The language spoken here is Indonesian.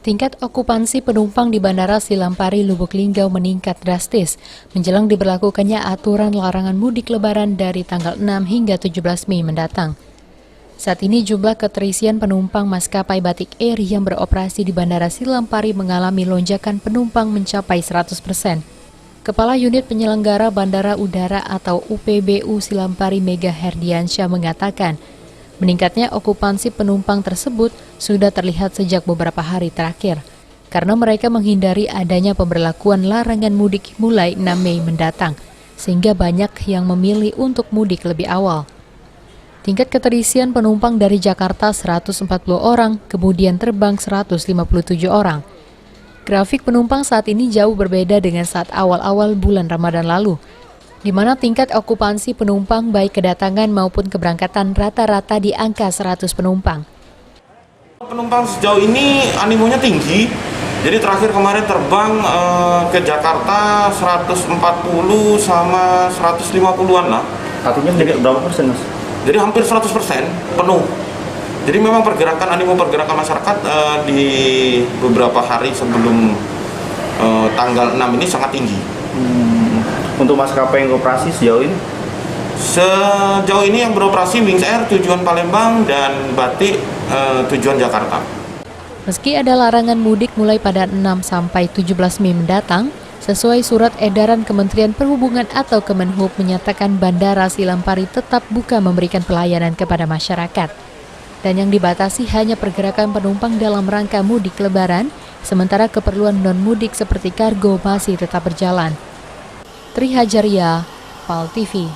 Tingkat okupansi penumpang di Bandara Silampari Lubuk Linggau meningkat drastis menjelang diberlakukannya aturan larangan mudik lebaran dari tanggal 6 hingga 17 Mei mendatang. Saat ini jumlah keterisian penumpang maskapai Batik Air yang beroperasi di Bandara Silampari mengalami lonjakan penumpang mencapai 100%. Kepala Unit Penyelenggara Bandara Udara atau UPBU Silampari Mega Herdiansyah mengatakan, meningkatnya okupansi penumpang tersebut sudah terlihat sejak beberapa hari terakhir, karena mereka menghindari adanya pemberlakuan larangan mudik mulai 6 Mei mendatang, sehingga banyak yang memilih untuk mudik lebih awal. Tingkat keterisian penumpang dari Jakarta 140 orang, kemudian terbang 157 orang. Grafik penumpang saat ini jauh berbeda dengan saat awal-awal bulan Ramadan lalu, di mana tingkat okupansi penumpang baik kedatangan maupun keberangkatan rata-rata di angka 100 penumpang. Penumpang sejauh ini animonya tinggi, jadi terakhir kemarin terbang ke Jakarta 140 sama 150-an lah. Artinya menjadi berapa persen, Mas? Jadi hampir 100% penuh. Jadi memang animo pergerakan masyarakat di beberapa hari sebelum tanggal 6 ini sangat tinggi. Untuk maskapai yang operasi sejauh ini? Sejauh ini yang beroperasi Wings Air tujuan Palembang dan Batik tujuan Jakarta. Meski ada larangan mudik mulai pada 6 sampai 17 Mei mendatang, sesuai surat edaran Kementerian Perhubungan atau Kemenhub menyatakan Bandara Silampari tetap buka memberikan pelayanan kepada masyarakat. Dan yang dibatasi hanya pergerakan penumpang dalam rangka mudik lebaran, sementara keperluan non-mudik seperti kargo masih tetap berjalan. Tri Hajaria, PAL TV.